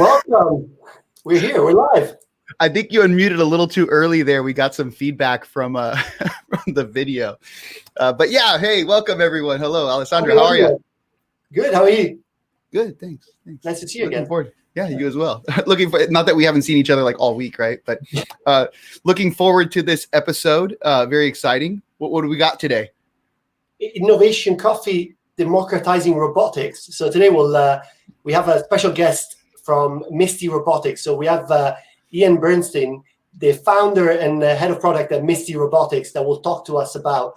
Welcome. We're here. We're live. I think you unmuted a little too early there. We got some feedback from from the video. But yeah, hey, welcome everyone. Hello, Alexandra. How are you? Good. How are you? Good. Thanks. Nice to see you again. Forward. Yeah, you as well. Looking for, not that we haven't seen each other like all week, right? But looking forward to this episode. Very exciting. What do we got today? Innovation Coffee, Democratizing Robotics. So today we have a special guest from Misty Robotics. So we have Ian Bernstein, the founder and head of product at Misty Robotics, that will talk to us about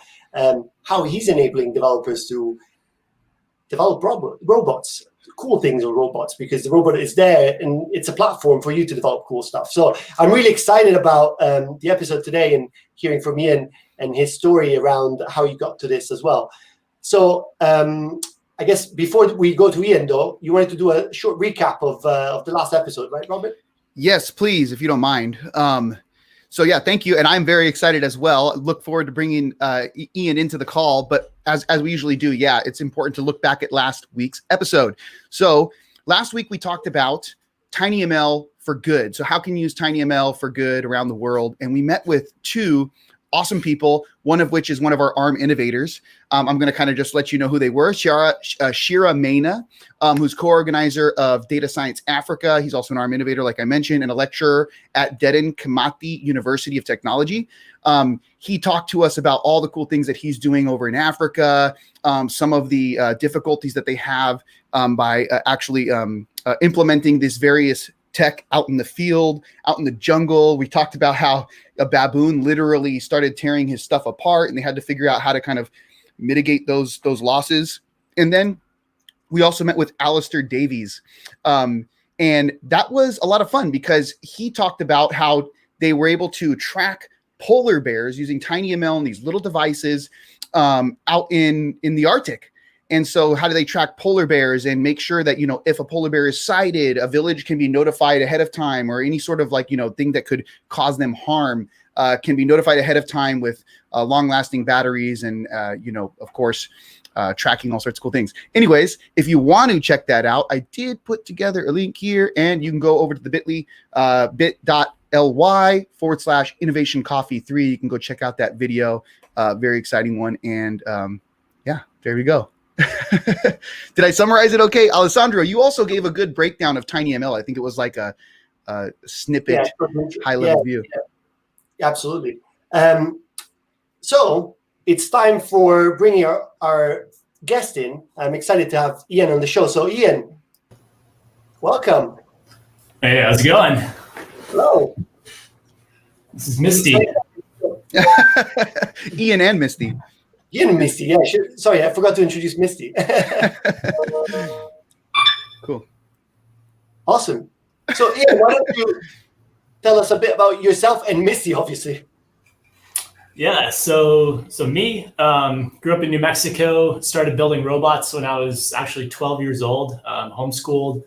how he's enabling developers to develop robots, cool things with robots, because the robot is there and it's a platform for you to develop cool stuff. So I'm really excited about the episode today and hearing from Ian and his story around how you got to this as well. So I guess before we go to Ian, though, you wanted to do a short recap of the last episode, right, Robert? Yes, please, if you don't mind. So yeah, thank you. And I'm very excited as well. Look forward to bringing Ian into the call. But as we usually do, yeah, it's important to look back at last week's episode. So last week we talked about TinyML for good. So how can you use TinyML for good around the world? And we met with two awesome people, one of which is one of our ARM innovators. I'm going to kind of just let you know who they were. Shira Mena, who's co-organizer of Data Science Africa. He's also an ARM innovator, like I mentioned, and a lecturer at Dedan Kimathi University of Technology. He talked to us about all the cool things that he's doing over in Africa, some of the difficulties that they have by actually implementing these various tech out in the field, out in the jungle. We talked about how a baboon literally started tearing his stuff apart, and they had to figure out how to kind of mitigate those losses. And then we also met with Alistair Davies. And that was a lot of fun because he talked about how they were able to track polar bears using TinyML and these little devices out in the Arctic. And so how do they track polar bears and make sure that, if a polar bear is sighted, a village can be notified ahead of time, or any sort of thing that could cause them harm can be notified ahead of time with long lasting batteries and, of course, tracking all sorts of cool things. Anyways, if you want to check that out, I did put together a link here, and you can go over to the bit.ly /Innovation Coffee 3. You can go check out that video. Very exciting one. And yeah, there we go. Did I summarize it okay? Alessandro, you also gave a good breakdown of TinyML. I think it was like a snippet, high-level view. Yeah, absolutely. So it's time for bringing our guest in. I'm excited to have Ian on the show. So Ian, welcome. Hey, how's it going? Hello. This is Misty. Ian and Misty. Ian and Misty, yeah. Sorry, I forgot to introduce Misty. Cool. Awesome. So, Ian, why don't you tell us a bit about yourself and Misty, obviously? Yeah, so me, grew up in New Mexico, started building robots when I was actually 12 years old, homeschooled,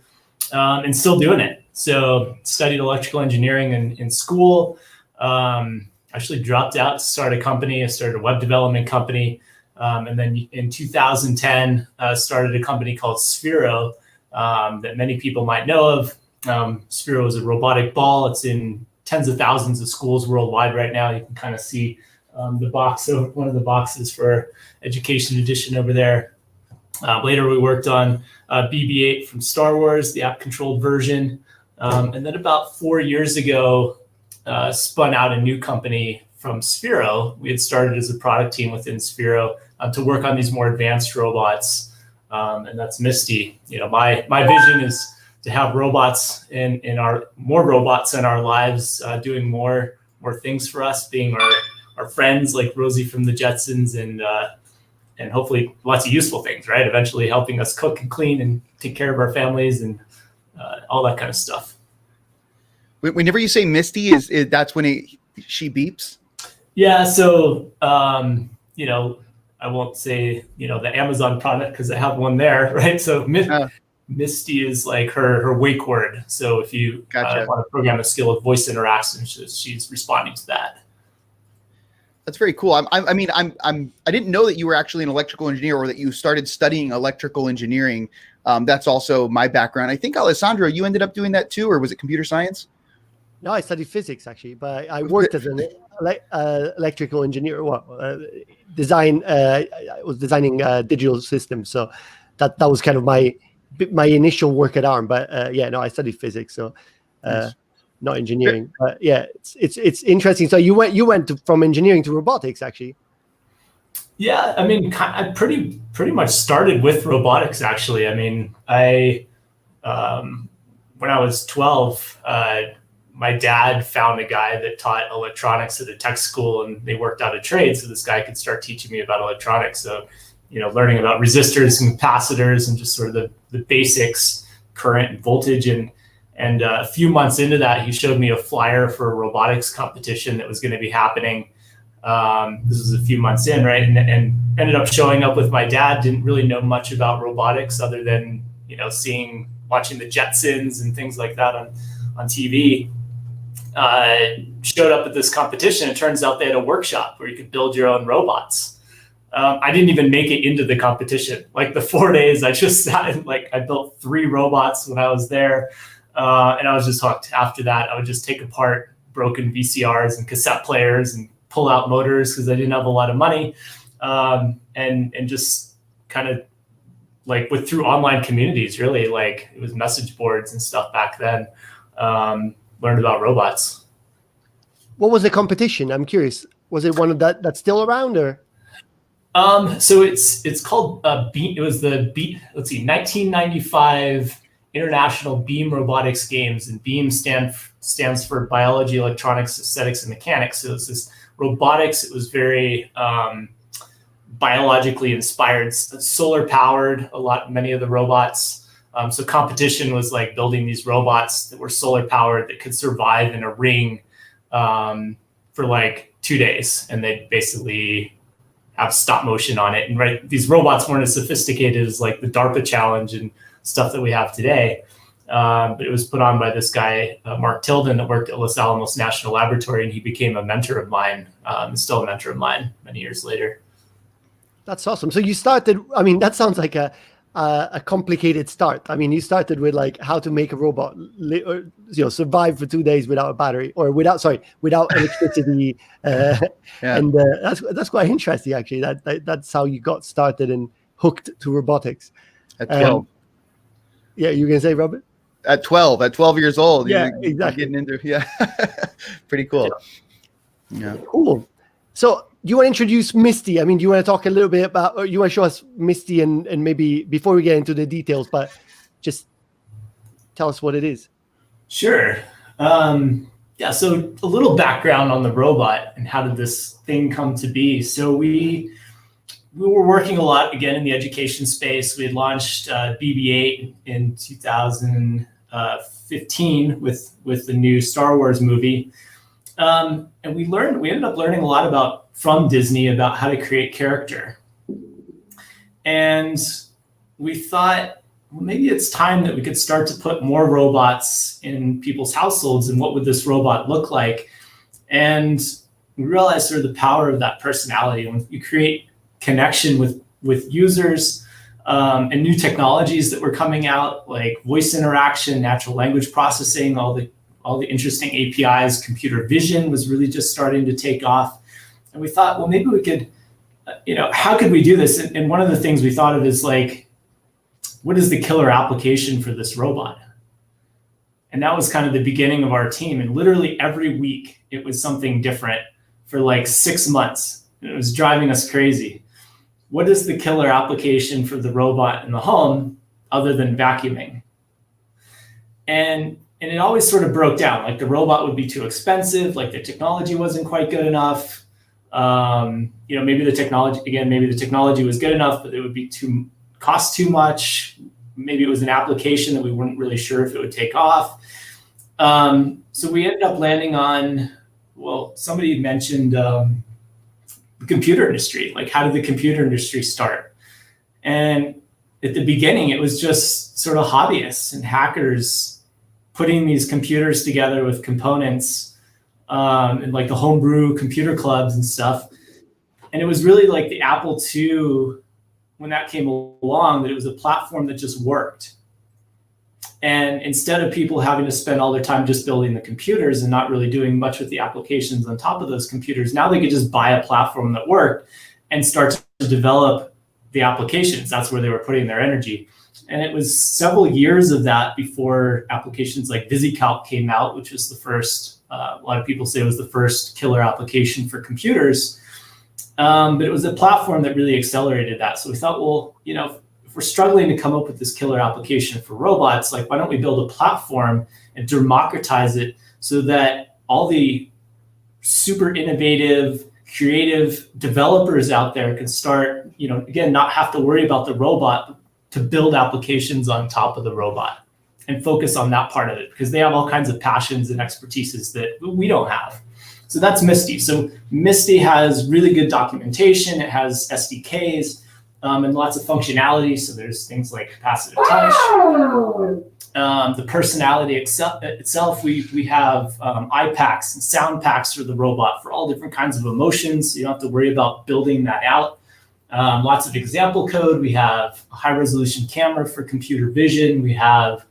and still doing it. So studied electrical engineering in school. Actually dropped out to start a company. I started a web development company. And then in 2010, started a company called Sphero that many people might know of. Sphero is a robotic ball. It's in tens of thousands of schools worldwide right now. You can kind of see the box, one of the boxes for Education Edition over there. Later, we worked on BB-8 from Star Wars, the app-controlled version. And then about 4 years ago, spun out a new company from Sphero. We had started as a product team within Sphero to work on these more advanced robots, and that's Misty. My vision is to have robots more robots in our lives, doing more things for us, being our friends like Rosie from the Jetsons, and hopefully lots of useful things, right? Eventually helping us cook and clean and take care of our families and all that kind of stuff. Whenever you say Misty, that's when she beeps? Yeah, so I won't say the Amazon product because I have one there, right? So Misty is like her wake word. So if you want to program a skill of voice interaction, she's responding to that. That's very cool. I didn't know that you were actually an electrical engineer or that you started studying electrical engineering That's also my background. I think, Alessandro, you ended up doing that too, or was it computer science? No, I studied physics actually, but I worked as an electrical engineer. Design. I was designing digital systems, so that was kind of my initial work at Arm. But no, I studied physics, so not engineering. But yeah, it's interesting. So you went from engineering to robotics, actually. Yeah, I mean, I pretty much started with robotics, actually. I mean, when I was 12, my dad found a guy that taught electronics at a tech school, and they worked out a trade. So this guy could start teaching me about electronics. So, learning about resistors and capacitors and just sort of the basics, current and voltage. And a few months into that, he showed me a flyer for a robotics competition that was going to be happening. This was a few months in, right? And ended up showing up with my dad. Didn't really know much about robotics other than, watching the Jetsons and things like that on TV. Showed up at this competition. It turns out they had a workshop where you could build your own robots. I didn't even make it into the competition. Like the 4 days, I just sat and I built 3 robots when I was there. And I was just hooked. After that, I would just take apart broken VCRs and cassette players and pull out motors because I didn't have a lot of money. And just kind of went through online communities, really. It was message boards and stuff back then. Learned about robots. What was the competition? I'm curious. Was it one of that's still around, or? So it's called Beam. It was the 1995 International Beam Robotics Games, and Beam stands for Biology, Electronics, Aesthetics, and Mechanics. So it's this robotics. It was very biologically inspired, solar powered. Many of the robots. So competition was building these robots that were solar powered that could survive in a ring for 2 days, and they'd basically have stop motion on it. And these robots weren't as sophisticated as the DARPA challenge and stuff that we have today. But it was put on by this guy, Mark Tilden, that worked at Los Alamos National Laboratory, and he became a mentor of mine, still a mentor of mine many years later. That's awesome. So you started, that sounds like a complicated start. You started with how to make a robot, survive for 2 days without a battery or without electricity. And that's quite interesting, actually. That's how you got started and hooked to robotics. At 12. Yeah, you can say, Robert? At 12 years old. Yeah, exactly. Getting into, pretty cool. Yeah. Cool. So you want to introduce Misty? Do you want to talk a little bit about, or you want to show us Misty and maybe before we get into the details, but just tell us what it is. Sure. So a little background on the robot and how did this thing come to be. So we were working a lot, again, in the education space. We had launched BB-8 in 2015 with the new Star Wars movie. And we ended up learning a lot from Disney about how to create character. And we thought, well, maybe it's time that we could start to put more robots in people's households, and what would this robot look like? And we realized sort of the power of that personality. When you create connection with users and new technologies that were coming out, like voice interaction, natural language processing, all the interesting APIs, computer vision was really just starting to take off. And we thought, well, maybe we could, how could we do this? And one of the things we thought of is what is the killer application for this robot? And that was kind of the beginning of our team. And literally every week it was something different for 6 months. And it was driving us crazy. What is the killer application for the robot in the home other than vacuuming? And it always sort of broke down. The robot would be too expensive, the technology wasn't quite good enough. Maybe the technology was good enough, but it would be cost too much. Maybe it was an application that we weren't really sure if it would take off. So we ended up landing on, somebody mentioned the computer industry. How did the computer industry start? And at the beginning, it was just sort of hobbyists and hackers putting these computers together with components and the homebrew computer clubs and stuff. And it was really the Apple II when that came along that it was a platform that just worked. And instead of people having to spend all their time just building the computers and not really doing much with the applications on top of those computers, now they could just buy a platform that worked and start to develop the applications. That's where they were putting their energy. And it was several years of that before applications like VisiCalc came out, which was the first, a lot of people say it was the first killer application for computers. But it was a platform that really accelerated that. So we thought, well, you know, if we're struggling to come up with this killer application for robots, like why don't we build a platform and democratize it so that all the super innovative, creative developers out there can start, you know, again, not have to worry about the robot, to build applications on top of the robot and focus on that part of it, because they have all kinds of passions and expertises that we don't have. So that's Misty. So Misty has really good documentation. It has SDKs and lots of functionality. So there's things like capacitive touch. The personality itself, we have eye packs and sound packs for the robot for all different kinds of emotions. So you don't have to worry about building that out. Lots of example code. We have a high resolution camera for computer vision. We have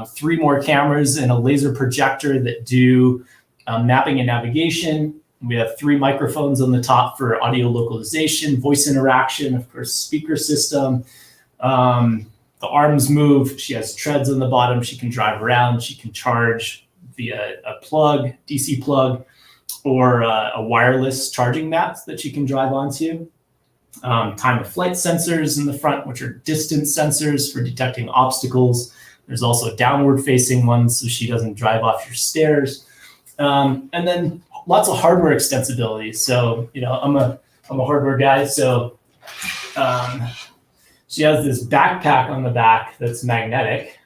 3 more cameras and a laser projector that do mapping and navigation. We have 3 microphones on the top for audio localization, voice interaction, of course, speaker system. The arms move. She has treads on the bottom. She can drive around. She can charge via a plug, DC plug, or a wireless charging mat that she can drive onto. Time of flight sensors in the front, which are distance sensors for detecting obstacles. There's also downward facing ones so she doesn't drive off your stairs. And then lots of hardware extensibility. So, you know, I'm a hardware guy. So she has this backpack on the back that's magnetic.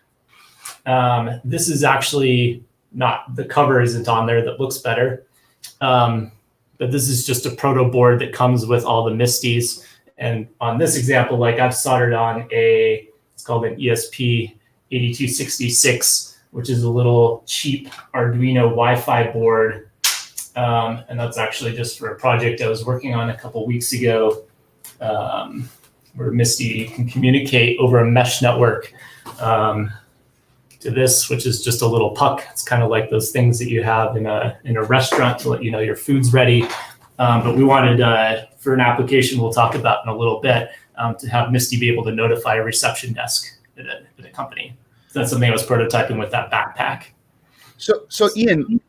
This is actually not, the cover isn't on there, that looks better. But this is just a proto board that comes with all the Misties. And on this example, like I've soldered on it's called an ESP8266, which is a little cheap Arduino Wi-Fi board. And that's actually just for a project I was working on a couple weeks ago, where Misty can communicate over a mesh network to this, which is just a little puck. It's kind of like those things that you have in a restaurant to let you know your food's ready. But we wanted, for an application we'll talk about in a little bit, to have Misty be able to notify a reception desk at a company. So that's something I was prototyping with that backpack. So Ian,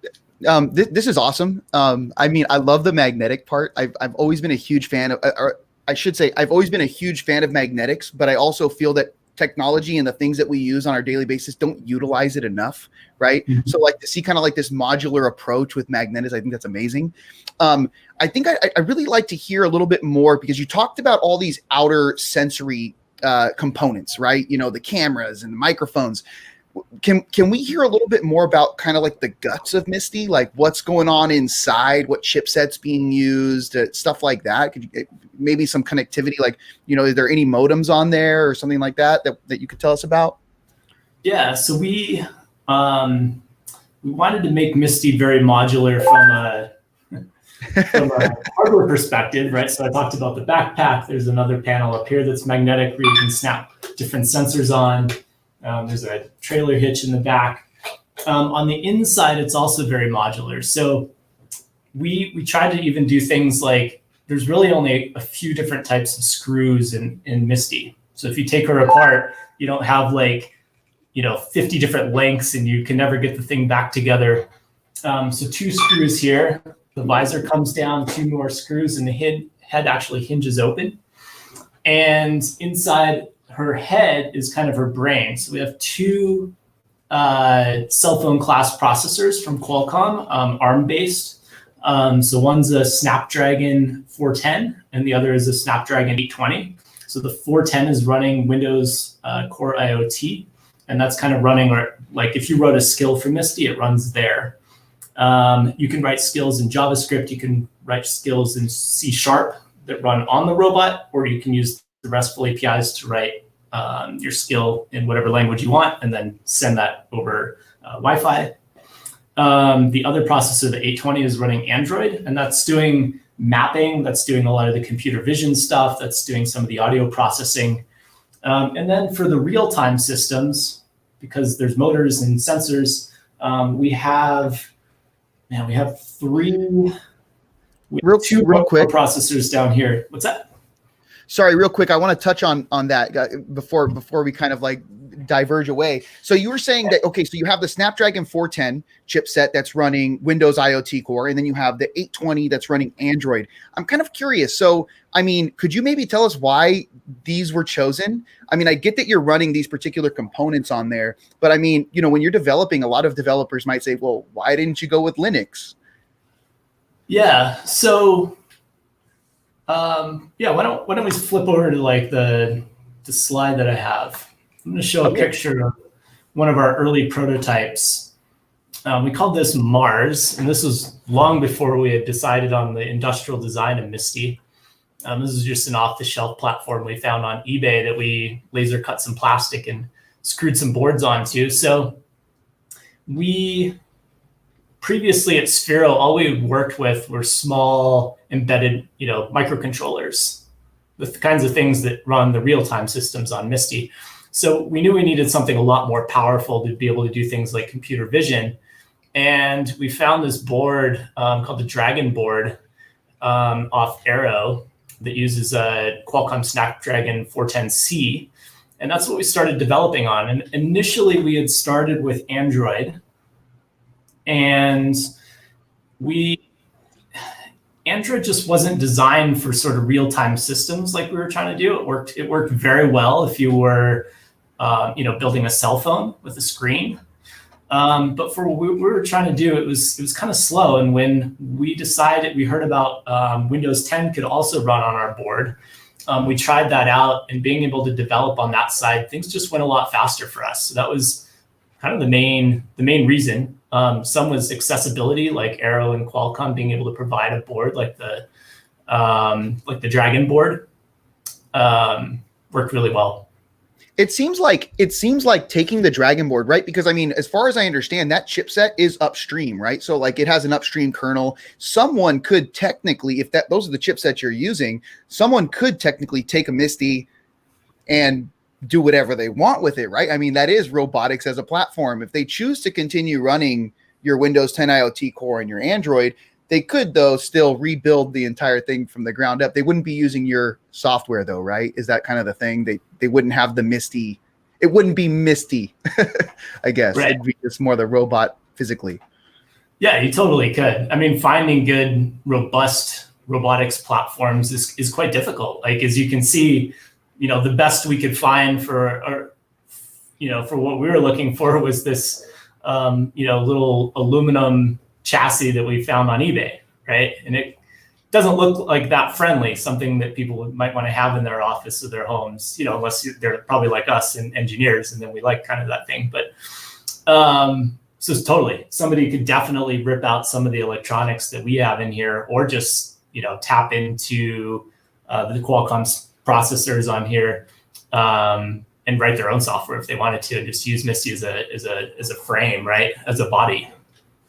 this is awesome. I mean, I love the magnetic part. I've always been a huge fan of, or I should say, I've always been a huge fan of magnetics, but I also feel that technology and the things that we use on our daily basis don't utilize it enough, right? Mm-hmm. So like to see kind of like this modular approach with magnetics, I think that's amazing. I think I really like to hear a little bit more, because you talked about all these outer sensory components, right? You know, the cameras and the microphones. Can we hear a little bit more about kind of like the guts of Misty, like what's going on inside, what chipsets being used, stuff like that? Could you, maybe some connectivity, like, you know, is there any modems on there or something like that you could tell us about? Yeah, so we wanted to make Misty very modular from a hardware perspective, right? So I talked about the backpack. There's another panel up here that's magnetic where you can snap different sensors on. There's a trailer hitch in the back. On the inside, it's also very modular. So we tried to even do things like, there's really only a few different types of screws in Misty. So if you take her apart, you don't have like, you know, 50 different lengths and you can never get the thing back together. So 2 screws here, the visor comes down, 2 more screws, and the head actually hinges open. And inside her head is kind of her brain. So we have 2 cell phone class processors from Qualcomm, ARM based. So one's a Snapdragon 410 and the other is a Snapdragon 820. So the 410 is running Windows Core IoT, and that's kind of running, or like if you wrote a skill for Misty, it runs there. You can write skills in JavaScript, you can write skills in C# that run on the robot, or you can use the RESTful APIs to write your skill in whatever language you want and then send that over Wi-Fi. The other processor, the 820, is running Android, and that's doing mapping. That's doing a lot of the computer vision stuff. That's doing some of the audio processing. And then for the real-time systems, because there's motors and sensors, we have two quick processors down here. What's that? Sorry, real quick. I want to touch on that before we kind of like diverge away. So you were saying that, okay, so you have the Snapdragon 410 chipset that's running Windows IoT Core, and then you have the 820 that's running Android. I'm kind of curious. So, I mean, could you maybe tell us why these were chosen? I mean, I get that you're running these particular components on there, but I mean, you know, when you're developing, a lot of developers might say, well, why didn't you go with Linux? Yeah. So, why don't we flip over to like the slide that I have? I'm going to show a picture of one of our early prototypes. We called this Mars, and this was long before we had decided on the industrial design of Misti. This is just an off-the-shelf platform we found on eBay that we laser cut some plastic and screwed some boards onto. So we previously at Sphero, all we worked with were small embedded, microcontrollers, the kinds of things that run the real-time systems on Misti. So we knew we needed something a lot more powerful to be able to do things like computer vision. And we found this board called the Dragon board off Arrow that uses a Qualcomm Snapdragon 410C. And that's what we started developing on. And initially we had started with Android. And Android just wasn't designed for sort of real-time systems like we were trying to do. It worked very well if you were building a cell phone with a screen. But for what we were trying to do, it was kind of slow. And when we heard about Windows 10 could also run on our board. We tried that out, and being able to develop on that side, things just went a lot faster for us. So that was kind of the main reason. Some was accessibility, like Arrow and Qualcomm being able to provide a board like the Dragon board worked really well. It seems like taking the Dragon board, right? Because I mean, as far as I understand, that chipset is upstream, right? So like it has an upstream kernel. Someone could technically, if those are the chipsets you're using, someone could technically take a Misti and do whatever they want with it, right? I mean, that is robotics as a platform. If they choose to continue running your Windows 10 IoT Core and your Android, they could, though, still rebuild the entire thing from the ground up. They wouldn't be using your software, though, right? Is that kind of the thing? They wouldn't have the Misti. It wouldn't be Misti, I guess. Right. It'd be just more the robot physically. Yeah, you totally could. I mean, finding good, robust robotics platforms is quite difficult. Like, as you can see, the best we could find for what we were looking for was this, little aluminum chassis that we found on eBay, right? And it doesn't look like that friendly, something that people might want to have in their office or their homes, unless they're probably like us and engineers, and then we like kind of that thing. But so it's totally, somebody could definitely rip out some of the electronics that we have in here, or just, tap into the Qualcomm processors on here and write their own software if they wanted to, and just use Misti as a frame, right? As a body.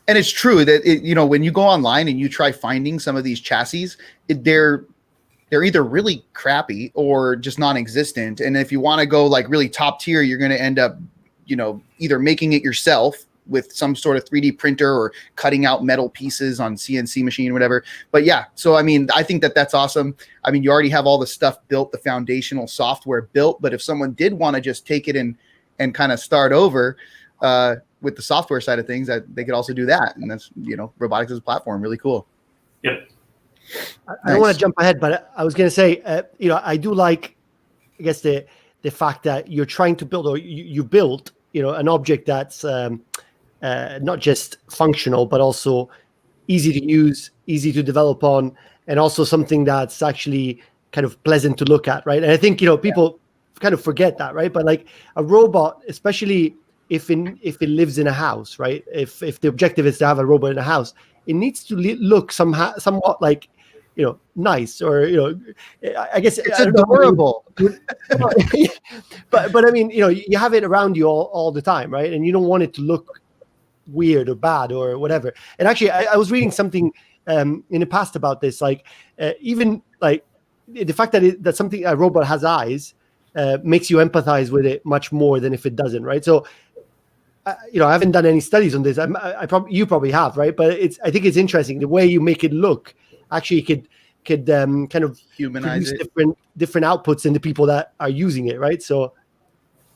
And it's true that when you go online and you try finding some of these chassis, they're either really crappy or just non-existent. And if you want to go like really top tier, you're going to end up, either making it yourself with some sort of 3D printer or cutting out metal pieces on CNC machine or whatever. But yeah, so I mean, I think that's awesome. I mean, you already have all the stuff built, the foundational software built, but if someone did want to just take it and kind of start over, with the software side of things, they could also do that. And that's, robotics as a platform, really cool. Yep. I don't want to jump ahead, but I was going to say, I do like, I guess, the fact that you're trying to build, or you built, an object that's not just functional, but also easy to use, easy to develop on, and also something that's actually kind of pleasant to look at, right? And I think, people kind of forget that, right? But like a robot, especially if it lives in a house, right? If the objective is to have a robot in a house, it needs to look somewhat like, nice, or I guess it's adorable. But I mean, you have it around you all the time, right? And you don't want it to look weird or bad or whatever. And actually, I was reading something in the past about this, like even like the fact that something, a robot has eyes, makes you empathize with it much more than if it doesn't, right? So, I haven't done any studies on this. You probably have, right? But I think it's interesting the way you make it look. Actually, could kind of Humanize produce it. different outputs in the people that are using it, right? So,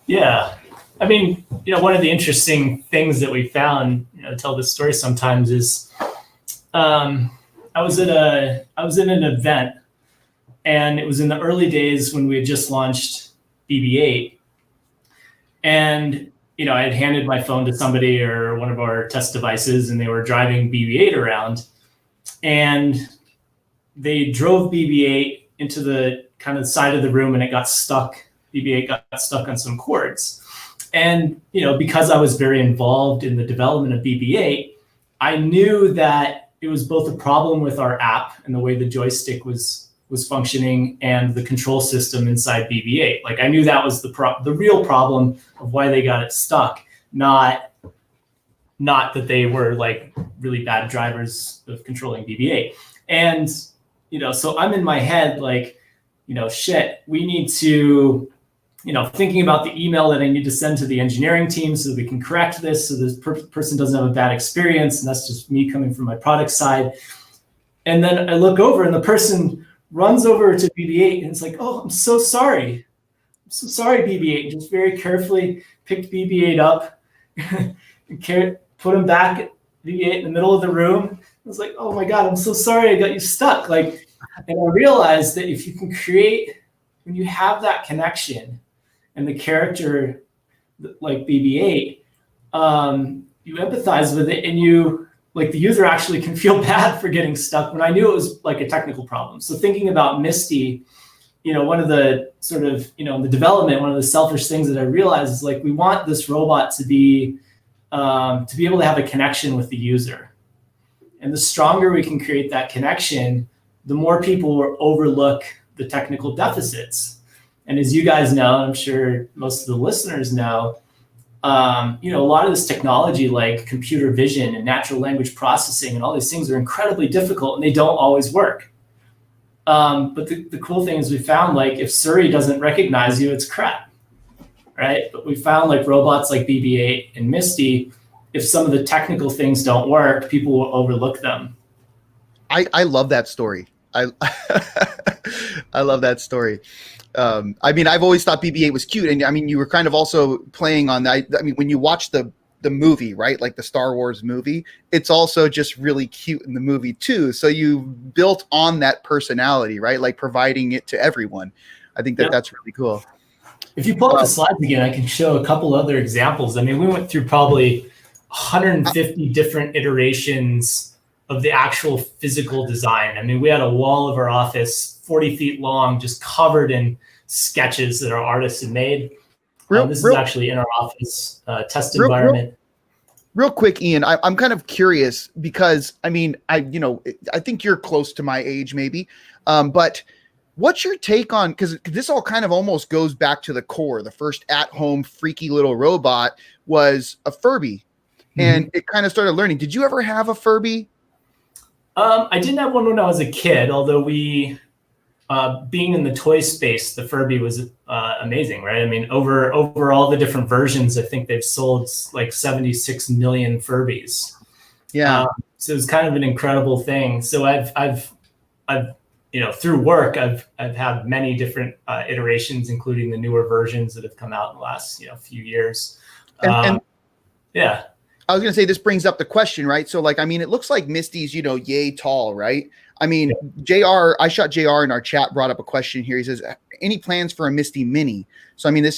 yeah, I mean, one of the interesting things that we found, tell this story sometimes is, I was at an event, and it was in the early days when we had just launched BB-8, and I had handed my phone to somebody or one of our test devices, and they were driving BB-8 around, and they drove BB-8 into the kind of side of the room, and it got stuck. BB-8 got stuck on some cords. And, because I was very involved in the development of BB-8, I knew that it was both a problem with our app and the way the joystick was functioning and the control system inside BB-8. Like, I knew that was the real problem of why they got it stuck, not that they were like really bad drivers of controlling BB-8. And, so I'm in my head like, shit, we need to, thinking about the email that I need to send to the engineering team so that we can correct this, so this person doesn't have a bad experience. And that's just me coming from my product side. And then I look over and the person runs over to BB-8 and it's like, oh, I'm so sorry. I'm so sorry, BB-8. And just very carefully picked BB-8 up and put him back at BB-8 in the middle of the room. I was like, oh my God, I'm so sorry I got you stuck. Like, and I realized that if you can create, when you have that connection and the character like BB-8, you empathize with it, and you, like, the user actually can feel bad for getting stuck when I knew it was like a technical problem. So thinking about Misti, one of the sort of, in the development, one of the selfish things that I realized is like, we want this robot to be able to have a connection with the user. And the stronger we can create that connection, the more people will overlook the technical deficits. And as you guys know, I'm sure most of the listeners know, a lot of this technology like computer vision and natural language processing and all these things are incredibly difficult and they don't always work. But the cool thing is we found, like, if Siri doesn't recognize you, it's crap, right? But we found like robots like BB-8 and Misti, if some of the technical things don't work, people will overlook them. I love that story. I love that story. I mean, I've always thought BB-8 was cute, and I mean, you were kind of also playing on that. I mean, when you watch the movie, right, like the Star Wars movie, it's also just really cute in the movie too. So you built on that personality, right, like providing it to everyone. I think that's really cool. If you pull up the slides again, I can show a couple other examples. I mean, we went through probably 150 different iterations of the actual physical design. I mean, we had a wall of our office 40 feet long, just covered in sketches that our artists had made. This is actually in our office test environment. Real quick, Ian, I'm kind of curious because, I mean, I think you're close to my age maybe, but what's your take on, because this all kind of almost goes back to the core. The first at-home freaky little robot was a Furby, and it kind of started learning. Did you ever have a Furby? I didn't have one when I was a kid, although being in the toy space, the Furby was amazing, right? I mean, over all the different versions, I think they've sold like 76 million Furbies. Yeah. So it was kind of an incredible thing. So I've through work, I've had many different iterations, including the newer versions that have come out in the last few years. And yeah. I was going to say, this brings up the question, right? So, like, I mean, it looks like Misti's, yay tall, right? I mean, I shot JR in our chat, brought up a question here. He says, any plans for a Misty Mini? So, I mean, this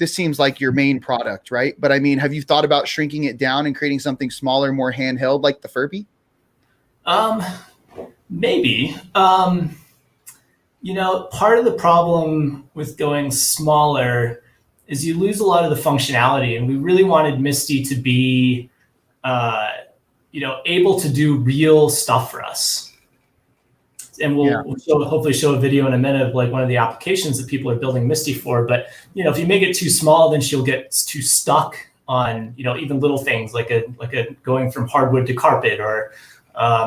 seems like your main product, right? But I mean, have you thought about shrinking it down and creating something smaller, more handheld like the Furby? Maybe. Part of the problem with going smaller is you lose a lot of the functionality, and we really wanted Misti to be, able to do real stuff for us. And we'll hopefully show a video in a minute of like one of the applications that people are building Misti for. But if you make it too small, then she'll get too stuck on, you know, even little things like a going from hardwood to carpet, or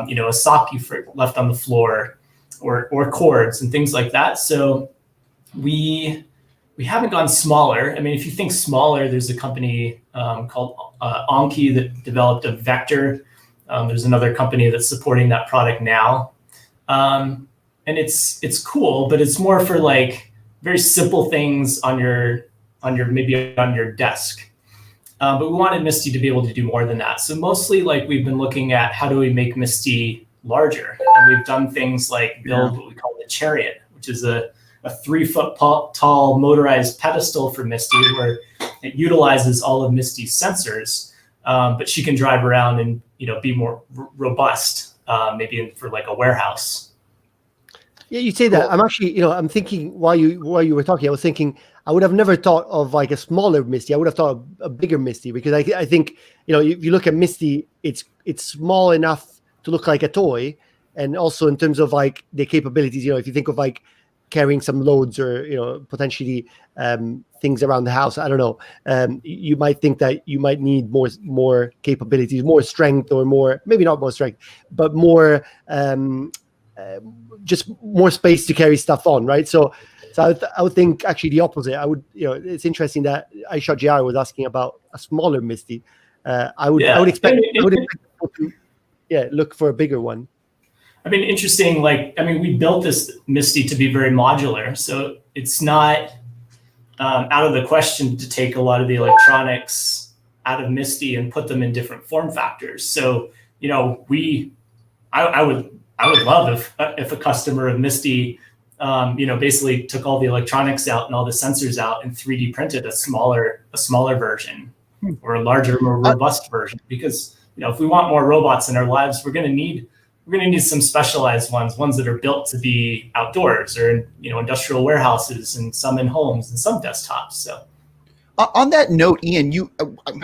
you know, a sock you left on the floor, or cords and things like that. So we haven't gone smaller. I mean, if you think smaller, there's a company called Anki that developed a vector. There's another company that's supporting that product now. And it's cool, but it's more for like very simple things on your maybe on your desk. But we wanted Misty to be able to do more than that. So mostly, like, we've been looking at how do we make Misty larger, and we've done things like build what we call the chariot, which is a 3-foot tall motorized pedestal for Misty, where it utilizes all of Misty's sensors, but she can drive around and, you know, be more robust, maybe for like a warehouse. Yeah, you say that. I'm actually, you know, I'm thinking while you were talking, I was thinking I would have never thought of like a smaller Misty. I would have thought of a bigger Misty, because I think, you know, if you look at Misty, it's small enough to look like a toy, and also in terms of like the capabilities, you know, if you think of like carrying some loads, or, you know, potentially things around the house, I don't know, you might think that you might need more capabilities, more strength, or more, maybe not more strength, but more just more space to carry stuff on, right? So I would think actually the opposite. I would, you know, it's interesting that iShot JR was asking about a smaller Misty. I would expect people to look for a bigger one. I mean, interesting. Like, I mean, we built this Misty to be very modular, so it's not out of the question to take a lot of the electronics out of Misty and put them in different form factors. So, you know, I would love if a customer of Misty, you know, basically took all the electronics out and all the sensors out and 3D printed a smaller version, or a larger, more robust version. Because, you know, if we want more robots in our lives, we're going to need some specialized ones that are built to be outdoors, or in, you know, industrial warehouses, and some in homes, and some desktops. So. On that note, Ian,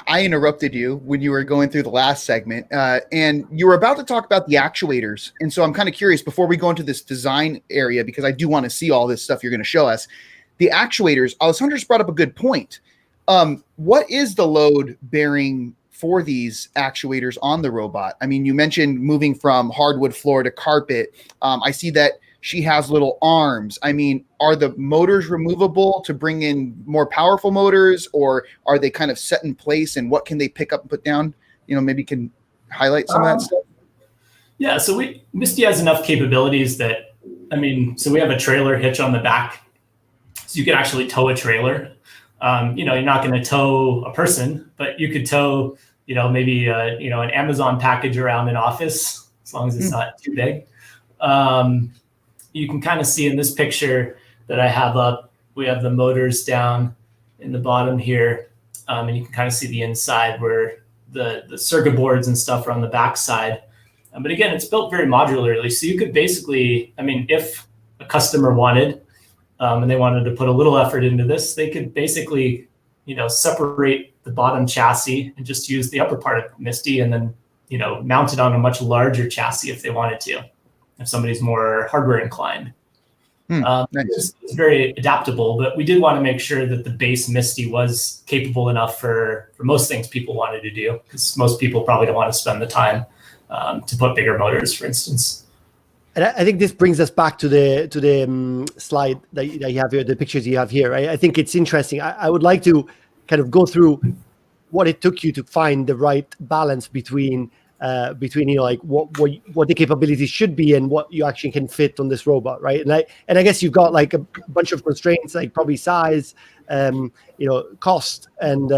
I interrupted you when you were going through the last segment, and you were about to talk about the actuators. And so I'm kind of curious, before we go into this design area, because I do want to see all this stuff you're going to show us, the actuators. Alexandra brought up a good point. What is the load bearing for these actuators on the robot? I mean, you mentioned moving from hardwood floor to carpet. I see that she has little arms. I mean, are the motors removable to bring in more powerful motors, or are they kind of set in place, and what can they pick up and put down? You know, maybe you can highlight some of that stuff. Yeah, so Misty has enough capabilities that, I mean, so we have a trailer hitch on the back, so you can actually tow a trailer. You know, you're not going to tow a person, but you could tow, you know, maybe you know, an Amazon package around an office, as long as it's not too big. You can kind of see in this picture that I have up, we have the motors down in the bottom here, and you can kind of see the inside where the circuit boards and stuff are on the back side. But again, it's built very modularly, so you could basically, I mean, if a customer wanted, and they wanted to put a little effort into this, they could basically, you know, separate the bottom chassis and just use the upper part of Misty, and then, you know, mount it on a much larger chassis if they wanted to, if somebody's more hardware inclined. Nice. It's very adaptable, but we did want to make sure that the base Misty was capable enough for most things people wanted to do, because most people probably don't want to spend the time to put bigger motors, for instance. And I think this brings us back to the slide that you have here, the pictures you have here. Right? I think it's interesting. I would like to kind of go through what it took you to find the right balance between you know, like what the capabilities should be and what you actually can fit on this robot, right? And I guess you've got like a bunch of constraints, like probably size, you know, cost, and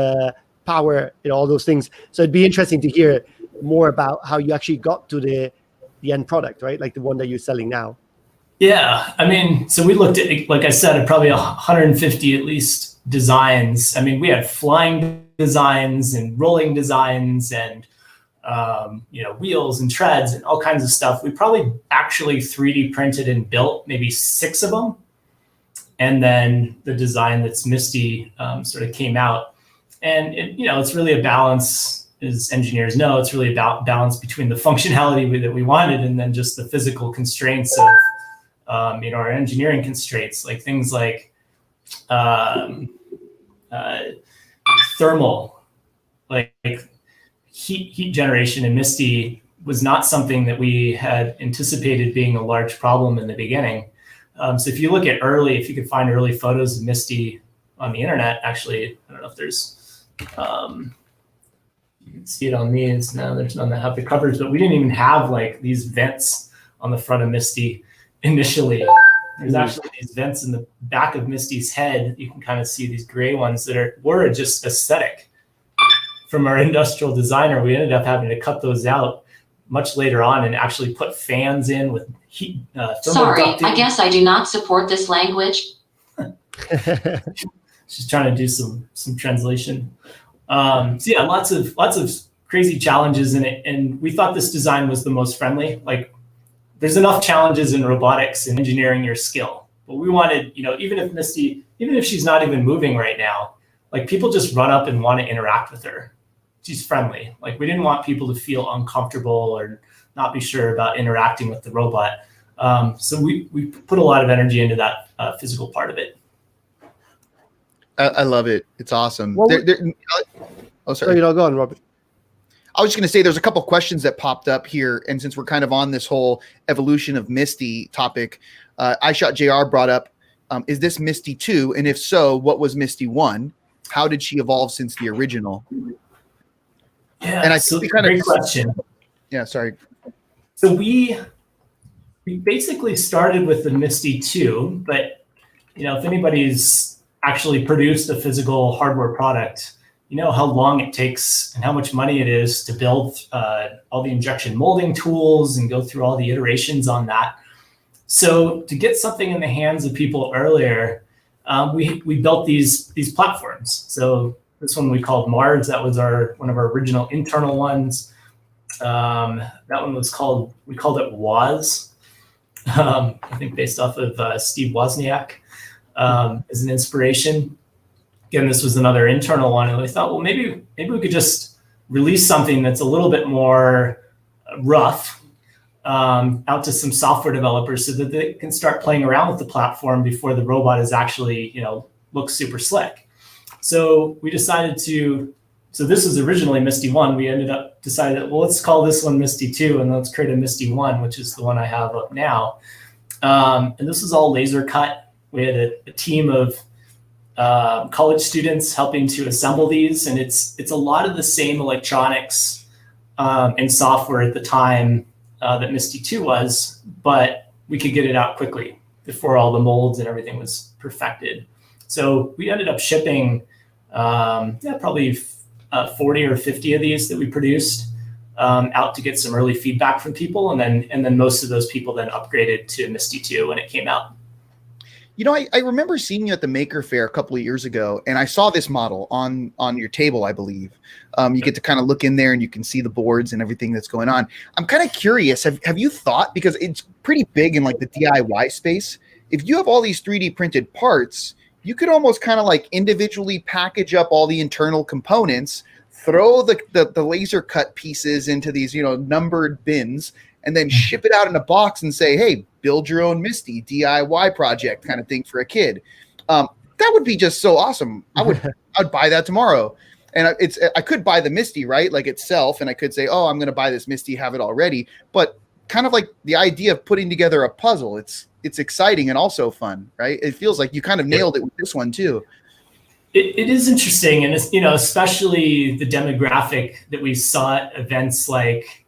power, you know, all those things. So it'd be interesting to hear more about how you actually got to the end product, right? Like the one that you're selling now. Yeah, I mean, so we looked at, like I said, probably 150 at least designs. I mean, we had flying designs and rolling designs and you know, wheels and treads and all kinds of stuff. We probably actually 3D printed and built maybe 6 of them, and then the design that's Misty sort of came out. And you know, it's really a balance. As engineers know, it's really about balance between the functionality that we wanted and then just the physical constraints of you know, our engineering constraints, like things like thermal heat generation in Misty was not something that we had anticipated being a large problem in the beginning. So if you look at if you could find early photos of Misty on the internet, actually, I don't know if there's, you can see it on these. No, there's none that have the covers, but we didn't even have like these vents on the front of Misty initially. There's actually these vents in the back of Misty's head. You can kind of see these gray ones that were just aesthetic. From our industrial designer, we ended up having to cut those out much later on and actually put fans in with heat. Sorry, ducting. I guess I do not support this language. She's trying to do some translation. So yeah, lots of crazy challenges in it, and we thought this design was the most friendly. Like, there's enough challenges in robotics and engineering your skill, but we wanted, even if Misty, even if she's not even moving right now, like, people just run up and want to interact with her. She's friendly. Like, we didn't want people to feel uncomfortable or not be sure about interacting with the robot. So we put a lot of energy into that physical part of it. I love it. It's awesome. Well, Oh, sorry. Go on, Robert. I was just going to say there's a couple questions that popped up here. And since we're kind of on this whole evolution of Misty topic, iShot JR brought up, is this Misty 2? And if so, what was Misty 1? How did she evolve since the original? Yeah, and I so think we kind great of question. Yeah, sorry. So we basically started with the Misty 2, but if anybody's actually produced a physical hardware product, you know how long it takes and how much money it is to build all the injection molding tools and go through all the iterations on that. So to get something in the hands of people earlier, we built these platforms. So this one we called Mars. That was one of our original internal ones. That one was we called it Woz. I think based off of Steve Wozniak as an inspiration. Again, this was another internal one, and we thought, well, maybe we could just release something that's a little bit more rough out to some software developers so that they can start playing around with the platform before the robot is actually, looks super slick. So we decided so this was originally Misty 1. We ended up decided, well, let's call this one Misty 2, and let's create a Misty 1, which is the one I have up now. And this is all laser cut. We had a team of college students helping to assemble these, and it's a lot of the same electronics and software at the time that Misty 2 was, but we could get it out quickly before all the molds and everything was perfected. So we ended up shipping probably 40 or 50 of these that we produced out to get some early feedback from people, and then most of those people then upgraded to Misty 2 when it came out. I remember seeing you at the Maker Faire a couple of years ago, and I saw this model on your table, I believe. You get to kind of look in there and you can see the boards and everything that's going on. I'm kind of curious, have you thought, because it's pretty big in like the DIY space, if you have all these 3D printed parts, you could almost kind of like individually package up all the internal components, throw the laser cut pieces into these, numbered bins, and then ship it out in a box and say, hey, build your own Misty DIY project kind of thing for a kid. That would be just so awesome. I'd buy that tomorrow. And I could buy the Misty, right? Like itself. And I could say, oh, I'm going to buy this Misty, have it already. But kind of like the idea of putting together a puzzle, it's exciting and also fun, right? It feels like you kind of nailed it with this one too. It is interesting. And it's, especially the demographic that we saw at events like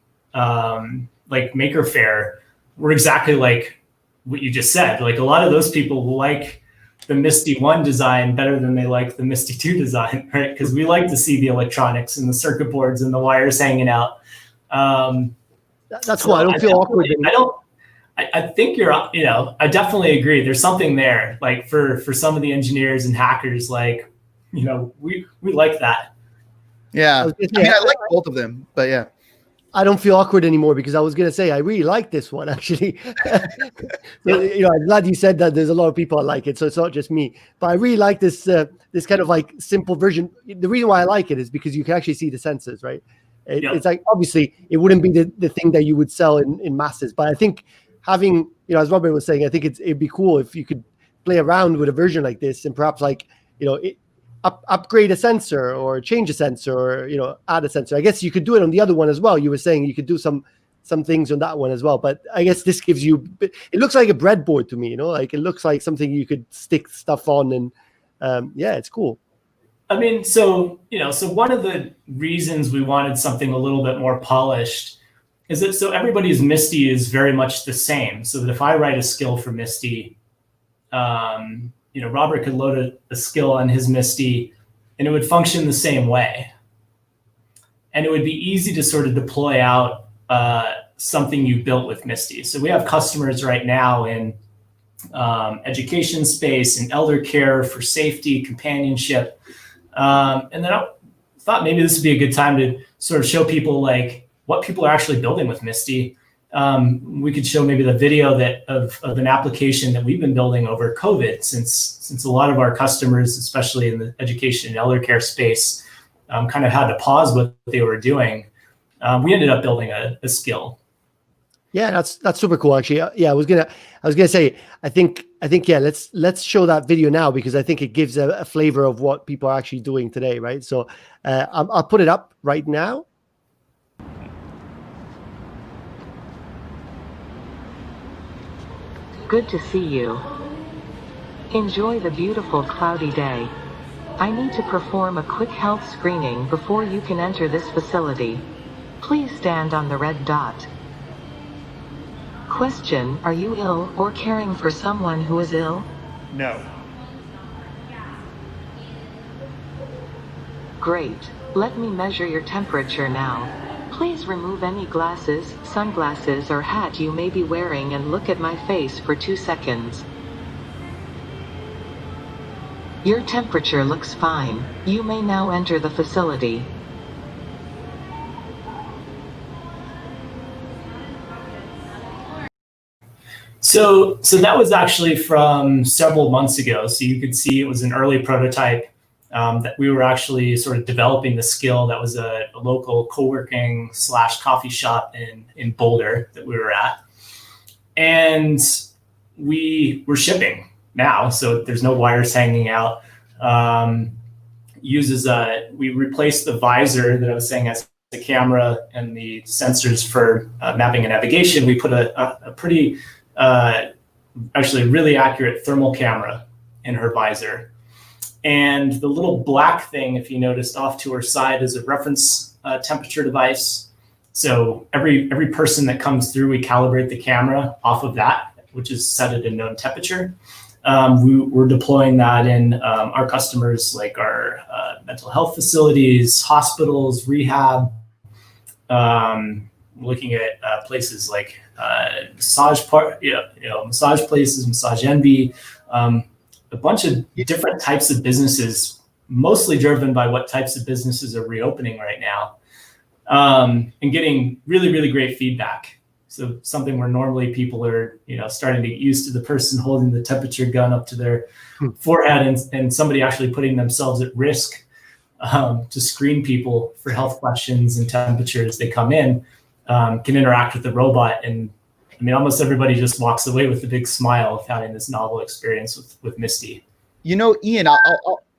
Maker Faire were exactly like what you just said. Like, a lot of those people like the Misty 1 design better than they like the Misty 2 design, right? Because we like to see the electronics and the circuit boards and the wires hanging out. That's why I don't feel awkward. I think I definitely agree. There's something there, like for some of the engineers and hackers, like, we like that. Yeah. I like both of them, but yeah. I don't feel awkward anymore because I was going to say I really like this one, actually. I'm glad you said that. There's a lot of people that like it, so it's not just me. But I really like this this kind of like simple version. The reason why I like it is because you can actually see the sensors, right? It's like, obviously it wouldn't be the thing that you would sell in masses, but I think having, as Robert was saying, I think it'd be cool if you could play around with a version like this and perhaps like, upgrade a sensor or change a sensor or, add a sensor. I guess you could do it on the other one as well. You were saying you could do some things on that one as well. But I guess this gives you, it looks like a breadboard to me, like it looks like something you could stick stuff on, and it's cool. I mean, so one of the reasons we wanted something a little bit more polished is that so everybody's Misty is very much the same. So that if I write a skill for Misty, Robert could load a skill on his Misty and it would function the same way. And it would be easy to sort of deploy out something you built with Misty. So we have customers right now in education space and elder care for safety, companionship. And then I thought maybe this would be a good time to sort of show people like what people are actually building with Misty. We could show maybe the video of an application that we've been building over COVID, since a lot of our customers, especially in the education and elder care space, kind of had to pause what they were doing. We ended up building a skill. Yeah, that's super cool. Actually, I was gonna say, I think let's show that video now, because I think it gives a flavor of what people are actually doing today, right? So I'll put it up right now. Good to see you. Enjoy the beautiful cloudy day. I need to perform a quick health screening before you can enter this facility. Please stand on the red dot. Question: are you ill or caring for someone who is ill? No. Great. Let me measure your temperature now. Please remove any glasses, sunglasses, or hat you may be wearing and look at my face for 2 seconds. Your temperature looks fine. You may now enter the facility. So that was actually from several months ago. So you could see it was an early prototype that we were actually sort of developing the skill. That was a local co-working / coffee shop in Boulder that we were at. And we were shipping now, so there's no wires hanging out. We replaced the visor that I was saying as the camera and the sensors for mapping and navigation. We put a pretty, actually really accurate thermal camera in her visor. And the little black thing, if you noticed off to her side, is a reference temperature device. So every person that comes through, we calibrate the camera off of that, which is set at a known temperature. We're deploying that in our customers, like our mental health facilities, hospitals, rehab, looking at places like massage places, Massage Envy, a bunch of different types of businesses, mostly driven by what types of businesses are reopening right now, and getting really, really great feedback. So something where normally people are, starting to get used to the person holding the temperature gun up to their forehead, and somebody actually putting themselves at risk to screen people for health questions and temperatures they come in, can interact with the robot. And I mean, almost everybody just walks away with a big smile of having this novel experience with Misty. Ian,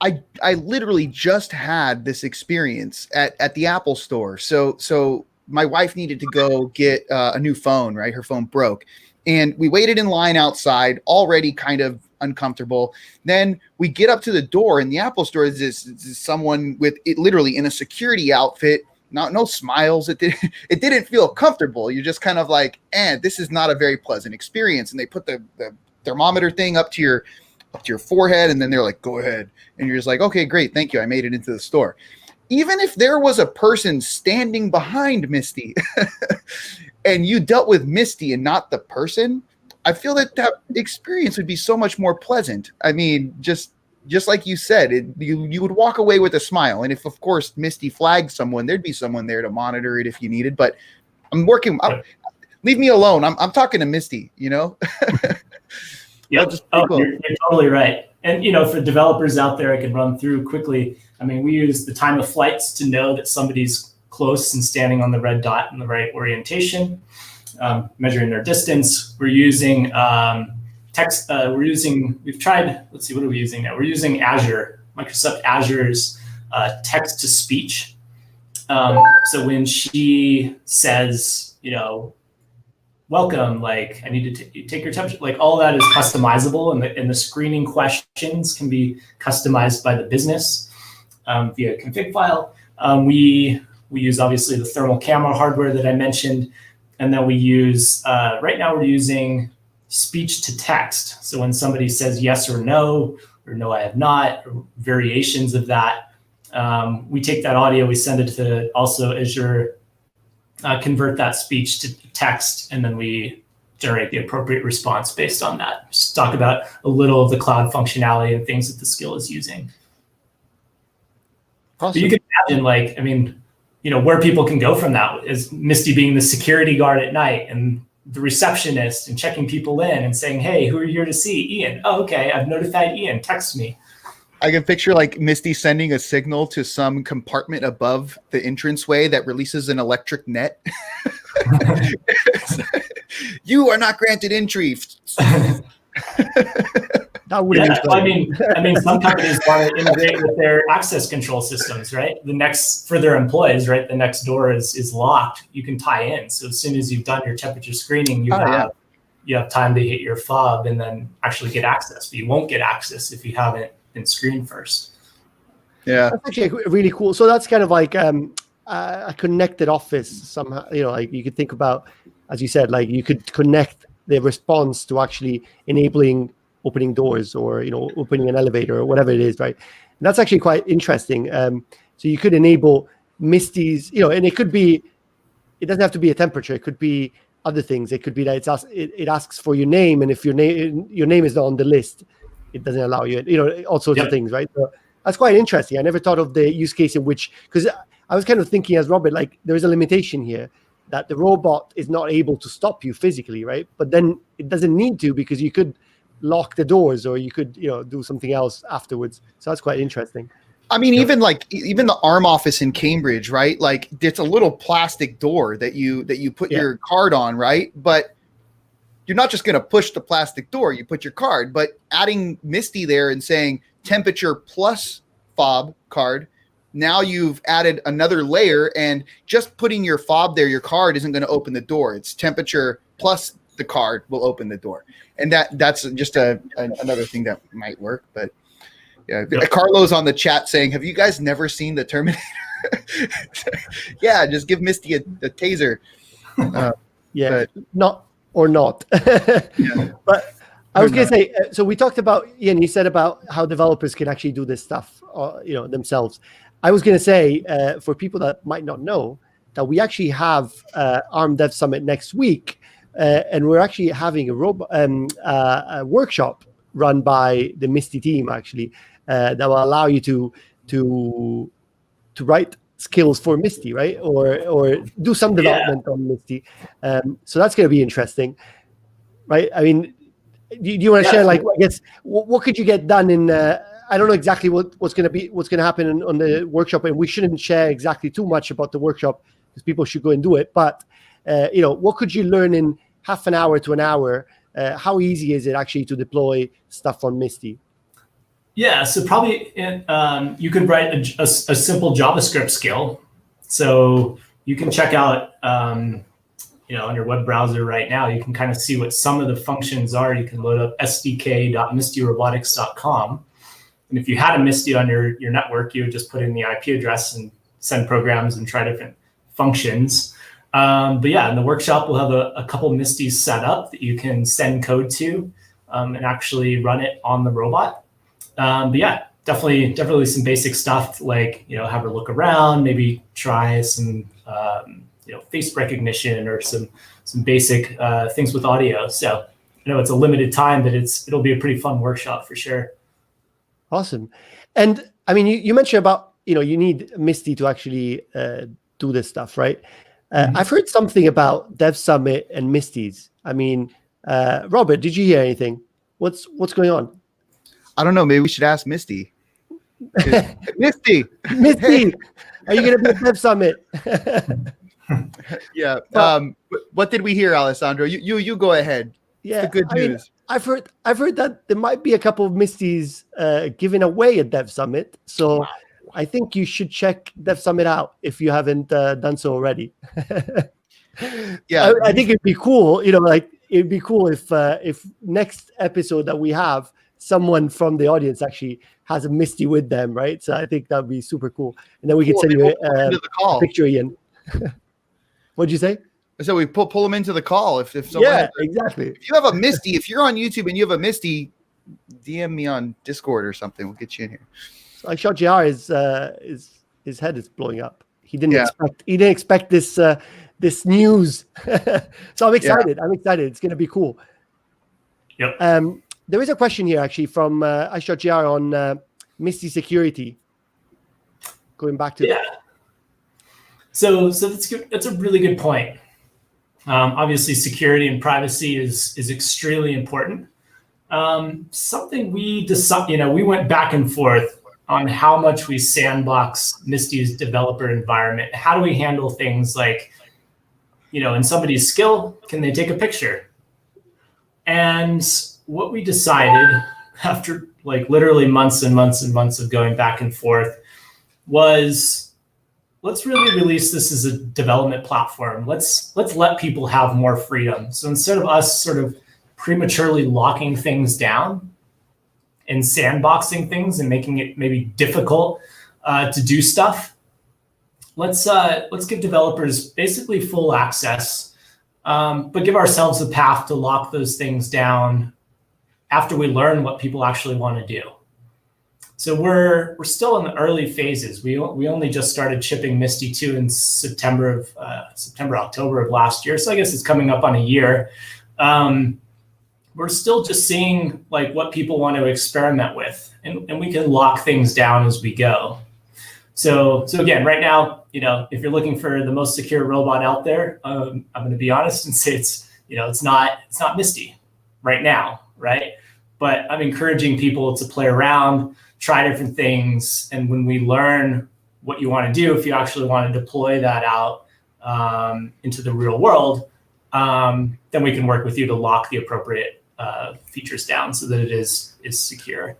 I literally just had this experience at the Apple store. So my wife needed to go get a new phone, right? Her phone broke. And we waited in line outside, already kind of uncomfortable. Then we get up to the door, and the Apple store is this someone with it literally in a security outfit. No smiles. It didn't feel comfortable. You're just kind of like, this is not a very pleasant experience. And they put the thermometer thing up to your forehead, and then they're like, go ahead. And you're just like, okay, great, thank you. I made it into the store. Even if there was a person standing behind Misty and you dealt with Misty and not the person, I feel that experience would be so much more pleasant. I mean, just like you said, you would walk away with a smile. And if, of course, Misty flagged someone, there'd be someone there to monitor it if you needed. But leave me alone. I'm talking to Misty, Yep. Cool. You're totally right. And, for developers out there, I can run through quickly. I mean, we use the time of flights to know that somebody's close and standing on the red dot in the right orientation, measuring their distance. We're using text. We've tried, let's see, what are we using now? We're using Azure Microsoft Azure's text to speech. So when she says, welcome, like I need to take your temperature, like all that is customizable, and the screening questions can be customized by the business via a config file. We use obviously the thermal camera hardware that I mentioned, and then we use, right now we're using speech to text. So when somebody says yes or no I have not, or variations of that, we take that audio, we send it to also Azure, convert that speech to text, and then we generate the appropriate response based on that. Just talk about a little of the cloud functionality and things that the skill is using. Awesome. But you can imagine, where people can go from that is Misty being the security guard at night and the receptionist and checking people in and saying, hey, who are you here to see? Ian. Oh, okay, I've notified Ian, text me. I can picture like Misty sending a signal to some compartment above the entranceway that releases an electric net. You are not granted entry. That would be fun. Some companies want to integrate with their access control systems, right? For their employees, right? The next door is locked. You can tie in. So as soon as you've done your temperature screening, you have time to hit your fob and then actually get access. But you won't get access if you haven't been screened first. Yeah, that's actually really cool. So that's kind of like a connected office somehow. Like you could think about, as you said, like you could connect the response to actually enabling opening doors or opening an elevator or whatever it is, right? And that's actually quite interesting. So you could enable Misty's, and it doesn't have to be a temperature. It could be other things. It could be that it asks for your name, and if your name is not on the list, it doesn't allow you, all sorts of things, right? So that's quite interesting. I never thought of the use case in which, because I was kind of thinking as Robert, like there is a limitation here that the robot is not able to stop you physically, right? But then it doesn't need to, because you could lock the doors or you could, do something else afterwards. So that's quite interesting. I mean, even the Arm office in Cambridge, right? Like it's a little plastic door that you put your card on, right? But you're not just going to push the plastic door, you put your card, but adding Misty there and saying temperature plus fob card, now you've added another layer, and just putting your fob there, your card isn't going to open the door. It's temperature plus the card will open the door. And that's just another thing that might work. But yeah, Carlo's on the chat saying, have you guys never seen the Terminator? Yeah, just give Misty a taser. Not. Yeah. But I was going to say, so we talked about, Ian, you said about how developers can actually do this stuff, themselves. I was going to say, for people that might not know, that we actually have Arm DevSummit next week, and we're actually having a workshop run by the Misty team, actually, that will allow you to write skills for Misty, right? Or do some development on Misty. So that's going to be interesting, right? I mean, do you want to share, like, I guess, what could you get done in? I don't know exactly what's going to happen on the workshop, and we shouldn't share exactly too much about the workshop because people should go and do it. But what could you learn in half an hour to an hour? How easy is it actually to deploy stuff on Misty? Yeah, so probably you could write a simple JavaScript skill. So you can check out, on your web browser right now, you can kind of see what some of the functions are. You can load up sdk.mistyrobotics.com. And if you had a Misty on your network, you would just put in the IP address and send programs and try different functions. But yeah, in the workshop, we'll have a couple Misties set up that you can send code to and actually run it on the robot. But yeah, definitely some basic stuff like, have her look around, maybe try some, face recognition or some basic things with audio. So I know it's a limited time, but it'll be a pretty fun workshop for sure. Awesome. And I mean, you mentioned about, you need Misty to actually do this stuff, right? I've heard something about DevSummit and Misties. I mean, Robert, did you hear anything? What's going on? I don't know. Maybe we should ask Misty. Misty, are you going to be at DevSummit? Yeah. What did we hear, Alessandro? You go ahead. Yeah. The good news. I've heard that there might be a couple of Misties given away at DevSummit. So I think you should check DevSummit out if you haven't done so already. Yeah, I think it'd be cool. Like it'd be cool if next episode that we have, someone from the audience actually has a Misty with them, right? So I think that'd be super cool. And then we could send you a picture, Ian. What'd you say? So we pull them into the call if someone exactly. If you have a Misty, if you're on YouTube and you have a Misty, DM me on Discord or something. We'll get you in here. So Actuators his head is blowing up. He didn't expect this news. So I'm excited. I'm excited. It's gonna be cool. Yep. There is a question here actually from Actuators on Misty security. Going back to So that's good. That's a really good point. Obviously, security and privacy is extremely important. Something we decided, we went back and forth on how much we sandbox Misty's developer environment. How do we handle things like, in somebody's skill, can they take a picture? And what we decided after like literally months and months and months of going back and forth was, let's really release this as a development platform. Let's let people have more freedom. So instead of us sort of prematurely locking things down and sandboxing things and making it maybe difficult to do stuff, let's give developers basically full access, but give ourselves a path to lock those things down after we learn what people actually want to do. So we're still in the early phases. We only just started shipping Misty 2 in September, October of last year. So I guess it's coming up on a year. We're still just seeing like what people want to experiment with, and we can lock things down as we go. So again, right now, if you're looking for the most secure robot out there, I'm going to be honest and say it's not Misty right now, right? But I'm encouraging people to play around, try different things, and when we learn what you want to do, if you actually want to deploy that out into the real world, then we can work with you to lock the appropriate features down so that it is secure.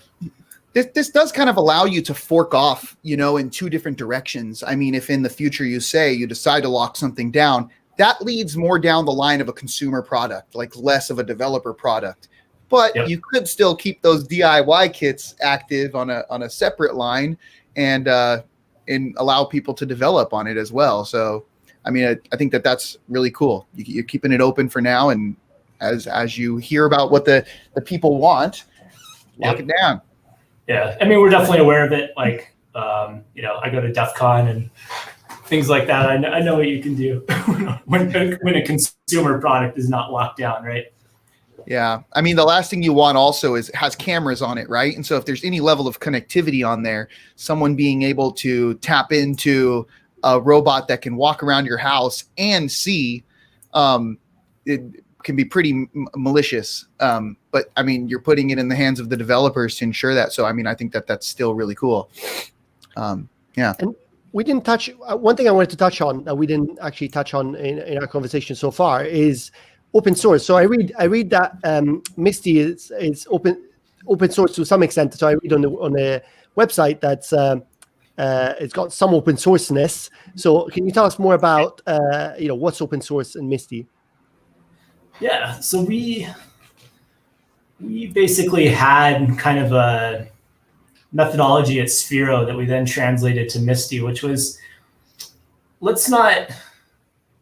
This does kind of allow you to fork off, in two different directions. I mean, if in the future you decide to lock something down, that leads more down the line of a consumer product, like less of a developer product. But you could still keep those DIY kits active on a separate line and allow people to develop on it as well. So, I mean, I think that's really cool. You're keeping it open for now, and as you hear about what the people want, lock it down. Yeah, I mean, we're definitely aware of it. Like, I go to DEF CON and things like that. I know what you can do when a consumer product is not locked down, right? Yeah, I mean, the last thing you want also has cameras on it, right? And so if there's any level of connectivity on there, someone being able to tap into a robot that can walk around your house and see, it can be pretty malicious. But I mean, you're putting it in the hands of the developers to ensure that. So, I mean, I think that's still really cool. Yeah. And we didn't touch, one thing I wanted to touch on that we didn't actually touch on in our conversation so far is open source. So I read that Misty is open source to some extent. So I read on the website that's it's got some open sourceness. So can you tell us more about what's open source in Misty? Yeah. So we basically had kind of a methodology at Sphero that we then translated to Misty, which was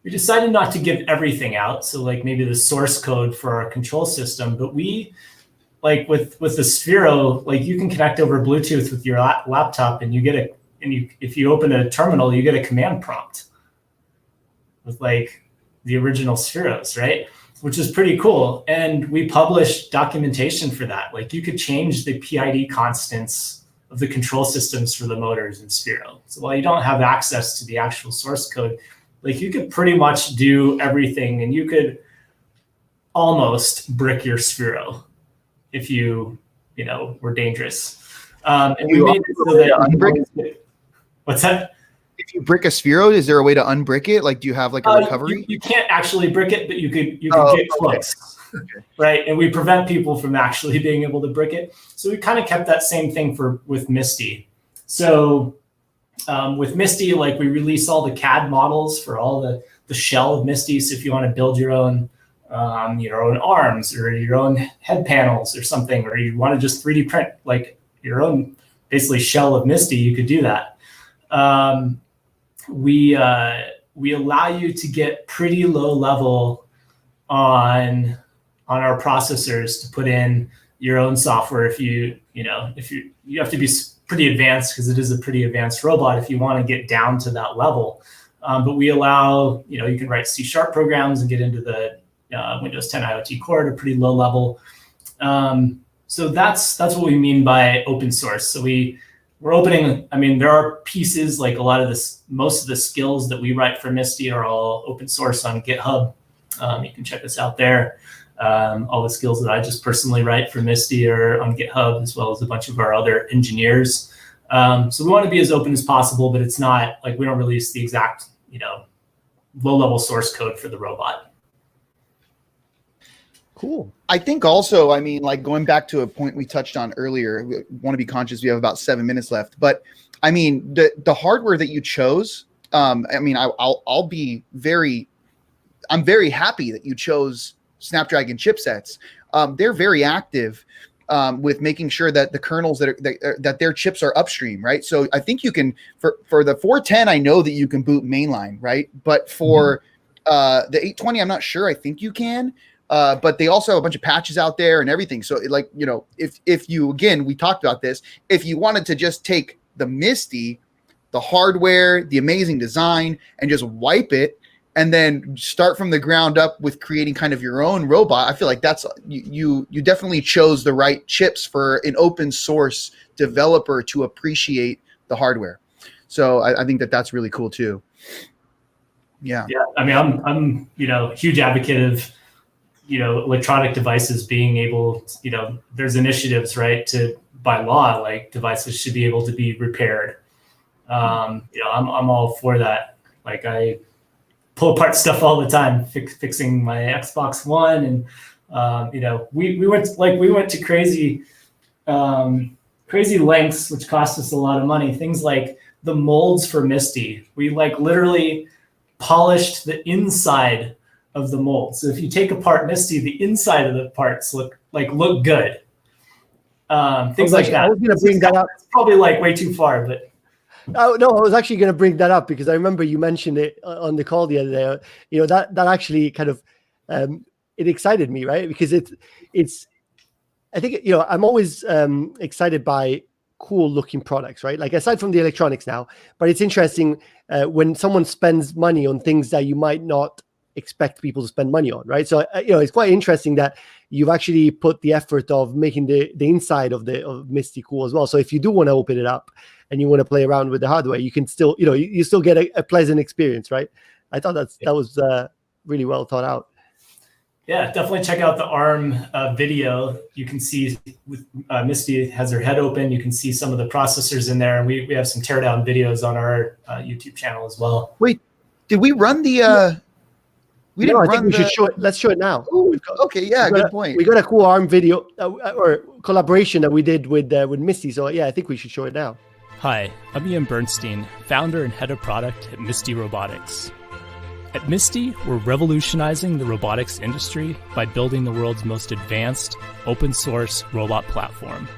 we decided not to give everything out. So like maybe the source code for our control system, but we like with the Sphero, like you can connect over Bluetooth with your laptop and if you open a terminal, you get a command prompt with like the original Spheros, right? Which is pretty cool. And we published documentation for that. Like you could change the PID constants of the control systems for the motors in Sphero. So while you don't have access to the actual source code, like you could pretty much do everything, and you could almost brick your Sphero if you were dangerous. And we made it so that what's that? if you brick a Sphero, is there a way to unbrick it? Like, do you have like a recovery? You can't actually brick it, but you could get close. Okay. Right, and we prevent people from actually being able to brick it. So we kind of kept that same thing with Misty. So with Misty, like we release all the CAD models for all the shell of Misty. So if you want to build your own arms or your own head panels or something, or you want to just 3D print like your own basically shell of Misty, you could do that. We allow you to get pretty low level on our processors to put in your own software. If you have to be pretty advanced because it is a pretty advanced robot if you want to get down to that level. But we allow, you can write C# programs and get into the Windows 10 IoT Core at a pretty low level. So that's what we mean by open source. So we're opening, there are pieces like most of the skills that we write for Misty are all open source on GitHub. You can check us out there. All the skills that I just personally write for Misty are on GitHub, as well as a bunch of our other engineers. So we want to be as open as possible, but it's not like we don't release the exact, low-level source code for the robot. Cool. I think also, like going back to a point we touched on earlier, we want to be conscious we have about 7 minutes left, but the hardware that you chose, I'm very happy that you chose Snapdragon chipsets. They're very active with making sure that the kernels that their chips are upstream, right? So I think you can, for the 410, I know that you can boot mainline, right? But for the 820, I'm not sure. I think you can. But they also have a bunch of patches out there and everything. So if you, again, we talked about this, if you wanted to just take the Misty, the hardware, the amazing design, and just wipe it, and then start from the ground up with creating kind of your own robot, I feel like that's you definitely chose the right chips for an open source developer to appreciate the hardware. So I think that's really cool too. Yeah. Yeah. I'm a huge advocate of electronic devices being able, there's initiatives, right, to by law, like devices should be able to be repaired. I'm all for that. Like I pull apart stuff all the time, fixing my Xbox One, and we went to crazy lengths, which cost us a lot of money. Things like the molds for Misty, we literally polished the inside of the mold. So if you take apart Misty, the inside of the parts look good. Things like that. I was going to bring that up. It's probably way too far, but. Oh no, I was actually going to bring that up because I remember you mentioned it on the call the other day. That actually kind of it excited me, right? Because it's I think I'm always excited by cool looking products, right? Like aside from the electronics now, but it's interesting when someone spends money on things that you might not expect people to spend money on, right? So it's quite interesting that you've actually put the effort of making the inside of Misty cool as well. So if you do want to open it up and you want to play around with the hardware, you can still you still get a pleasant experience, right? I thought that was really well thought out. Yeah, definitely check out the ARM video. You can see with Misty has her head open. You can see some of the processors in there, and we have some teardown videos on our YouTube channel as well. Wait, did we run the? We didn't. I think we should show it. Let's show it now. Ooh, okay, yeah, good point. We got a cool ARM video or collaboration that we did with Misty. So yeah, I think we should show it now. Hi, I'm Ian Bernstein, founder and head of product at Misty Robotics. At Misty, we're revolutionizing the robotics industry by building the world's most advanced, open-source robot platform.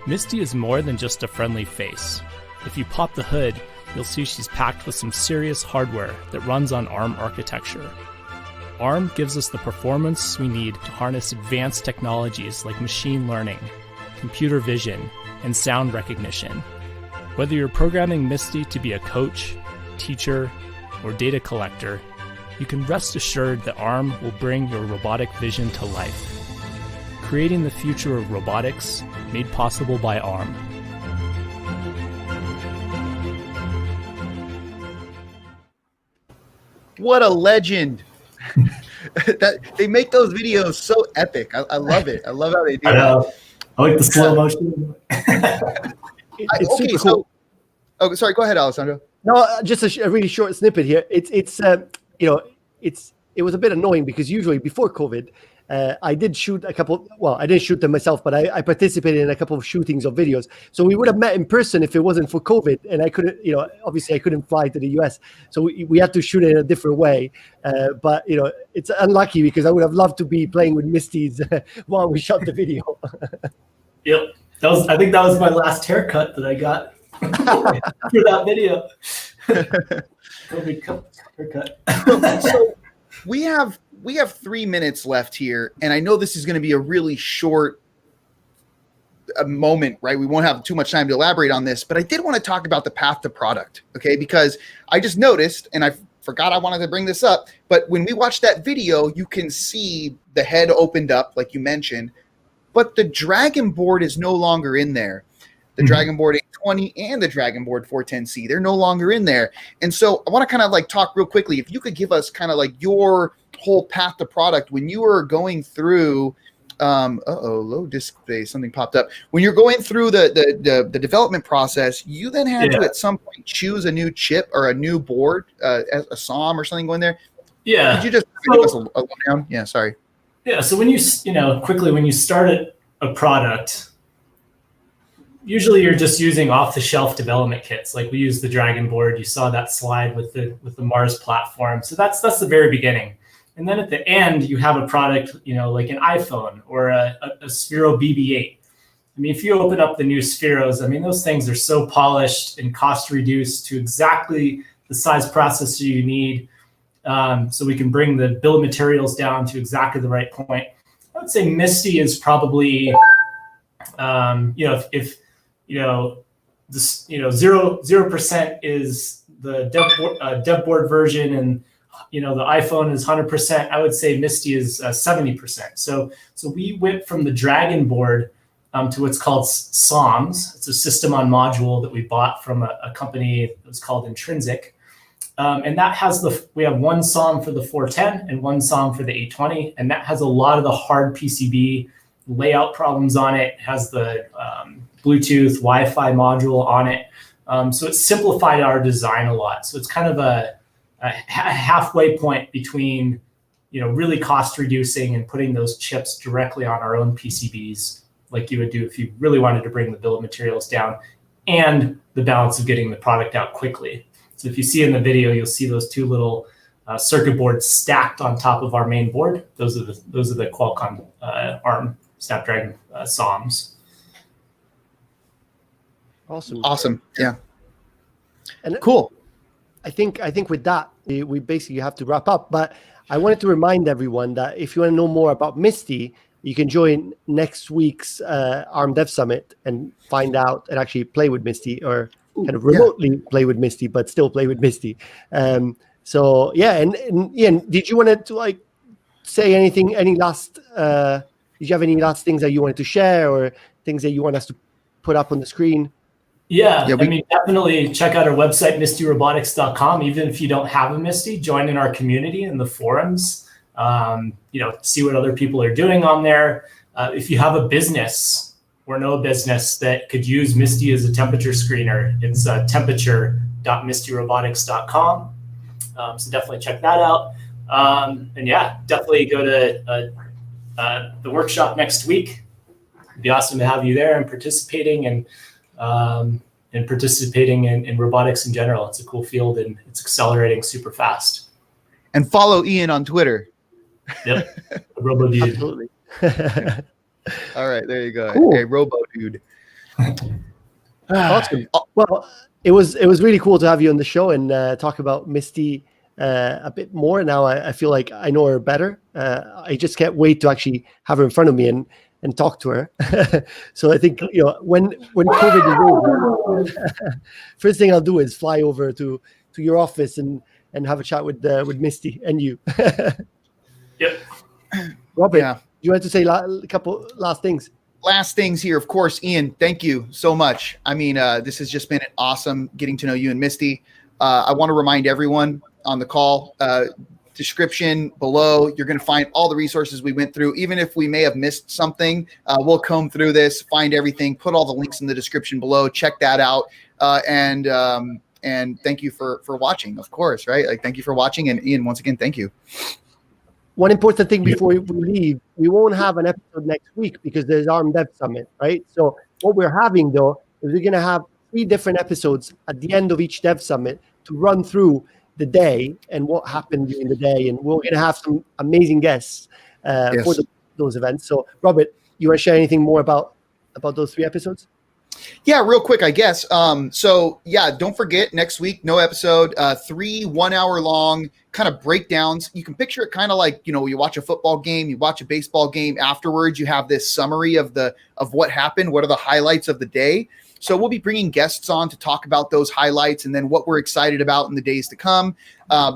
Misty is more than just a friendly face. If you pop the hood, you'll see she's packed with some serious hardware that runs on ARM architecture. ARM gives us the performance we need to harness advanced technologies like machine learning, computer vision, and sound recognition. Whether you're programming Misty to be a coach, teacher, or data collector, you can rest assured that ARM will bring your robotic vision to life. Creating the future of robotics made possible by ARM. What a legend. That they make those videos so epic. I love it. I love how they do that. I like the slow motion. Okay, so sorry, go ahead, Alexandra. No, just a really short snippet here. It was a bit annoying because usually before COVID, I did shoot a couple. Well, I didn't shoot them myself, but I participated in a couple of shootings of videos. So we would have met in person if it wasn't for COVID, and I couldn't. Obviously I couldn't fly to the US, so we had to shoot it in a different way. But it's unlucky because I would have loved to be playing with Misty's while we shot the video. Yep, I think that was my last haircut that I got for that video. COVID haircut. So we have 3 minutes left here, and I know this is going to be a really short moment, right? We won't have too much time to elaborate on this, but I did want to talk about the path to product, okay? Because I just noticed, and I forgot I wanted to bring this up, but when we watched that video, you can see the head opened up, like you mentioned, but the Dragon board is no longer in there. The Dragon Board 820 and the Dragon Board 410C, they're no longer in there. And so I want to kind of like talk real quickly. If you could give us kind of like your whole path to product when you were going through, low disk space, something popped up. When you're going through the development process, you then had to at some point choose a new chip or a new board, a SOM or something going there. Yeah. Could you just give us a lowdown? Yeah, sorry. Yeah. So when you when you start a product, usually you're just using off-the-shelf development kits. Like we use the Dragon board. You saw that slide with the Mars platform. So that's the very beginning. And then at the end, you have a product, like an iPhone or a Sphero BB-8. I mean, if you open up the new Spheros, I mean, those things are so polished and cost reduced to exactly the size processor you need. So we can bring the bill of materials down to exactly the right point. I would say Misti is probably, if 0% is the dev board version, and the iPhone is 100%. I would say Misti is 70%. So we went from the Dragon board to what's called SOMs. It's a system on module that we bought from a company that was called Intrinsic, and that has we have one SOM for the 410 and one SOM for the 820, and that has a lot of the hard PCB layout problems on it. It has the Bluetooth, Wi-Fi module on it. So it simplified our design a lot. So it's kind of a halfway point between, really cost reducing and putting those chips directly on our own PCBs, like you would do if you really wanted to bring the bill of materials down, and the balance of getting the product out quickly. So if you see in the video, you'll see those two little circuit boards stacked on top of our main board. Those are the Qualcomm Arm Snapdragon SOMs. Awesome. Yeah. And cool. I think with that, we basically have to wrap up. But I wanted to remind everyone that if you want to know more about Misti, you can join next week's Arm DevSummit and find out and actually play with Misti, or kind of remotely play with Misti, but still play with Misti. So yeah, and Ian, did you want to say anything? Any last? Did you have any last things that you wanted to share, or things that you want us to put up on the screen? Yeah, I mean, definitely check out our website, MistyRobotics.com. Even if you don't have a Misti, join in our community in the forums. See what other people are doing on there. If you have a business or know a business that could use Misti as a temperature screener, it's temperature.mistyrobotics.com. So definitely check that out. And yeah, definitely go to the workshop next week. It'd be awesome to have you there and participating in robotics in general. It's a cool field and it's accelerating super fast. And follow Ian on Twitter. Yep, Robo Dude. Absolutely. All right, there you go. Cool. Okay, Robo Dude. Awesome. Well, it was really cool to have you on the show and talk about Misti a bit more. Now I feel like I know her better. I just can't wait to actually have her in front of me and talk to her. So I think when COVID is over, first thing I'll do is fly over to your office and have a chat with Misti and you. Yep. Robert, you want to say a couple last things? Last things here, of course, Ian, thank you so much. I mean, this has just been awesome getting to know you and Misti. I want to remind everyone on the call, description below, you're going to find all the resources we went through. Even if we may have missed something, we'll comb through this, find everything, put all the links in the description below, check that out. And And thank you for watching, of course, right? Like, thank you for watching. And Ian, once again, thank you. One important thing before we leave, we won't have an episode next week because there's Arm DevSummit, right? So what we're having, though, is we're going to have 3 different episodes at the end of each DevSummit to run through the day and what happened during the day. And we're going to have some amazing guests for those events. So, Robert, you want to share anything more about those 3 episodes? Yeah, real quick, I guess. So yeah, don't forget next week, no episode, 3 1-hour long kind of breakdowns. You can picture it kind of like, you watch a football game, you watch a baseball game. Afterwards, you have this summary of what happened. What are the highlights of the day? So we'll be bringing guests on to talk about those highlights and then what we're excited about in the days to come.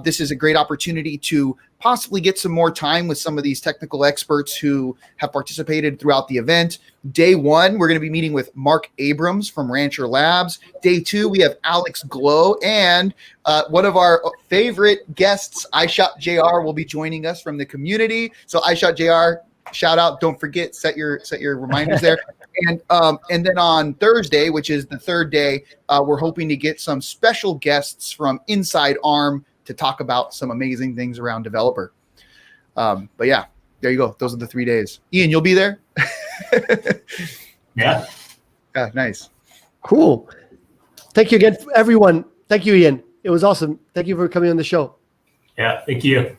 This is a great opportunity to possibly get some more time with some of these technical experts who have participated throughout the event. Day 1, we're going to be meeting with Mark Abrams from Rancher Labs. Day 2, we have Alex Glow, and one of our favorite guests, iShot JR, will be joining us from the community. So iShot JR, shout out. Don't forget, set your reminders there. And then on Thursday, which is the 3rd day, we're hoping to get some special guests from inside ARM to talk about some amazing things around developer. But yeah, there you go. Those are the 3 days. Ian, you'll be there? Yeah. Yeah, nice. Cool. Thank you again, everyone. Thank you, Ian. It was awesome. Thank you for coming on the show. Yeah. Thank you.